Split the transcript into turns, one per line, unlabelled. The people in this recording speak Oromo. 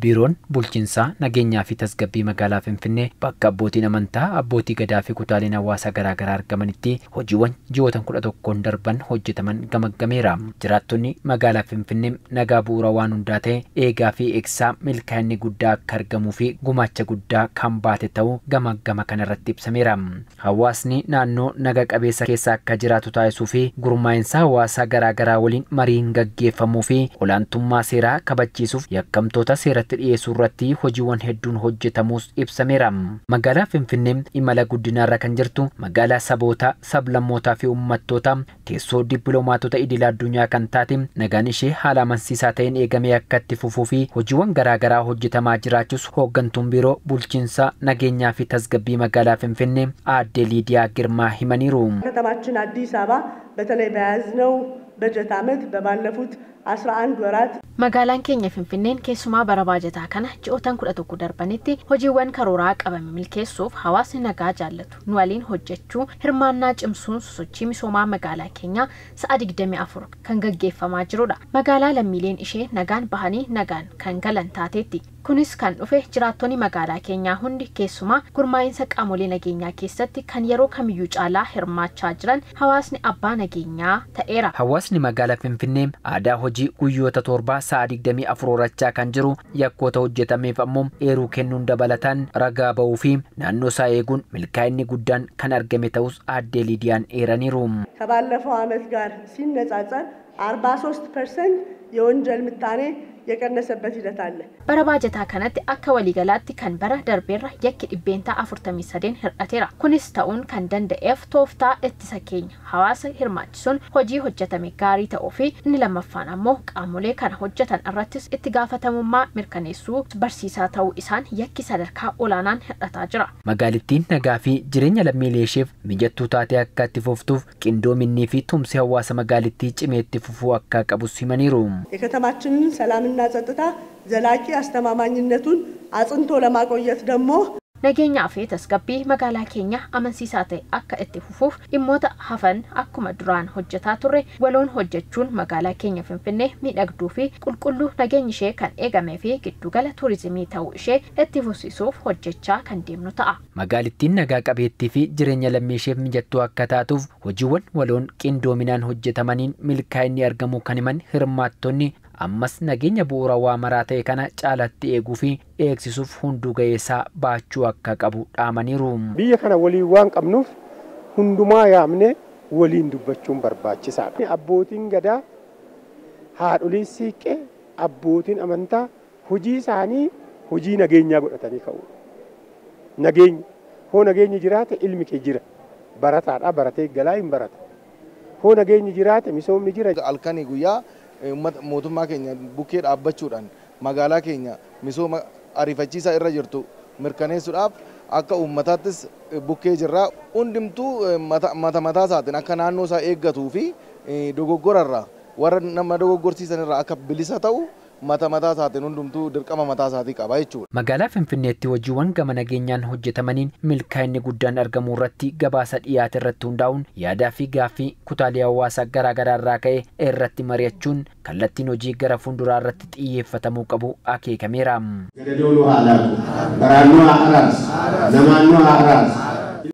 Biiroon bulchiinsaa nageenyaa fi tasgabbii magaalaa Finfinnee bakka abbootiin amantaa, abbootii gadaa fi kutaaleen hawaasaa garaagaraa argamanitti hojiiwwan ji'oota 11 darban hojjetaman gamaggameera. Jiraattonni magaalaa Finfinnee nagaa bu'uura waan hundaa ta'e eegaa fi eegsaa milkaa'inni guddaa akka argamuu fi gumaacha guddaa kan baate ta'uu gamaggama kanarratti ibsameera. Hawaasni naannoo naga qabeessa keessa akka jiraatu taasisuu fi gurmaa'insa hawaasaa garaagaraa waliin mariin gaggeeffamuu fi olaantummaa seeraa kabachiisuuf yakkamtoota seeratti dhiyeessuu irratti hojiiwwan hedduun hojjetamuus ibsameera. Magaalaa Finfinnee imala guddinaarra kan jirtu magaalaa saboota, sablammootaa fi uummattoota teessoo dippiloomaatota idil addunyaa kan taate nagaan ishee haala amansiisaa ta'een eegamee akka itti fufuu fi hojiiwwan garaagaraa hojjetamaa jiraachuus hooggantuun biiroo bulchiinsa nageenyaa fi tasgabbii magaalaa Finfinnee aadde Liidiyaa Girmaa himaniiru.
ከተማችን አዲስ አበባ በተለይ በያዝነው በጀት ዓመት በባለፉት 11 ወራት
magaalaan keenya Finfinneen keessumaa bara baajataa kana ji'ootan 11 darbanitti hojiiwwan karooraa qabame milkeessuuf hawaasni nagaa jaallatu nu waliin hojjechuu hirmaannaa cimsuun sosochii misoomaa magaalaa keenya sa'a 24 kan gaggeeffamaa jirudha. Magaalaa lammiileen ishee nagaan bahanii nagaan kan galan taateetti. Kunis kan dhufe jiraattonni magaalaa keenyaa hundi keessumaa gurmaa'insa qaamolee nageenyaa keessatti kan yeroo kamiyyuu caalaa hirmaachaa jiran hawaasni abbaa nageenyaa ta'eera.
Hawaasni magaalaa Finfinnee aadaa hojii guyyoota torbaa sa'a 24 rachaa kan jiru yakkoota hojjetameef ammoo eeruu kennuun dabalataan ragaa ba'uu fi naannoo isaa eeguun milkaa'inni guddaan kan argame ta'us aadde Liidiyaan eeraniiru.
ከባለፈው ዓመት ጋር ሲነጻጸር 43% የወንጀል ምጣኔ የቀነሰበት ሂደት አለ።
bara baajataa kanatti akka waliigalaatti kan bara darbeerra yakki dhibbeentaa 43 hir'ateera. Kunis ta'uun kan danda'eef tooftaa ittisa keenya hawaasa hirmaachisuun hojii hojjetame gaarii ta'uu fi inni lammaffaan ammoo qaamolee kana hojjetan irrattis itti gaafatamummaa mirkaneessuu barsiisaa ta'uu isaan yakki sadarkaa olaanaan hir'ataa jira.
Magaalittiin nagaa fi jireenya lammiilee isheef mijattuu taatee akka itti fuftuuf qindoominnii fi tumsi hawaasa magaalittii cimee itti fufuu akka qabus himaniiru.
የከተማችንን ሰላምና ጸጥታ ዘላቂ አስተማማኝነቱን አጽንቶ ለማቆየት ደግሞ
nageenyaa fi tasgabbii magaalaa keenya amansiisaa ta'e akka itti fufuuf dhimmoota hafan akkuma duraan hojjetaa turre waloon hojjechuun magaalaa keenya Finfinnee miidhagduu fi qulqulluu nageenyi ishee kan eegamee fi giddugala tuurizimii ta'uu ishee itti fufsiisuuf hojjechaa kan deemnu ta'a.
Magaalittiin nagaa qabeettii fi jireenya lammii isheef mijattuu akka taatuuf hojiiwwan waloon qindoominaan hojjetamaniin milkaa'inni argamuu kan himan hirmaattonni ammas nageenya bu'uura waa maraa ta'e kana caalatti eeguu fi eegsisuuf hunduu ga'eessaa baachuu akka qabu dhaamaniiru.
Biyya kana waliin waan qabnuuf hundumaa yaamne waliin dubbachuun barbaachisaadha. Abbootiin gadaa, haadholiin siiqqee, abbootiin amantaa hojii isaanii hojii nageenyaa godhatanii ka'u. Nageenyi jiraate ilmi kee jira. Barataadha, baratee galaa hin barata. Hoo nageenyi jiraate misoomni jira.
Halkanii guyyaa mootummaa keenya bukkee dhaabbachuudhaan magaalaa keenya misooma ariifachiisaa irra jirtu mirkaneessuudhaaf akka uummataattis bukkee jirraa hundumtuu mataa isaatiin akka naannoo isaa eeggatuu fi dogoggorarraa warra nama dogoggorsiisan irraa akka bilisa ta'u mataa isaatiin hundumtuu dirqama mataa isaatii qaba jechuudha.
Magaalaa Finfinneetti hojiiwwan gama nageenyaan hojjetamaniin milkaa'inni guddaan argamuu irratti gabaasa dhiyaate irratti hundaa'uun yaadaa fi gaaffii kutaalee hawaasaa garaagaraa irraa ka'e irratti mari'achuun kallattiin hojii gara fuulduraa irratti xiyyeeffatamuu qabu akeekameera.
Gadadooluu haa laatu, baraannoo haa araarsu, namaannoo haa araarsu.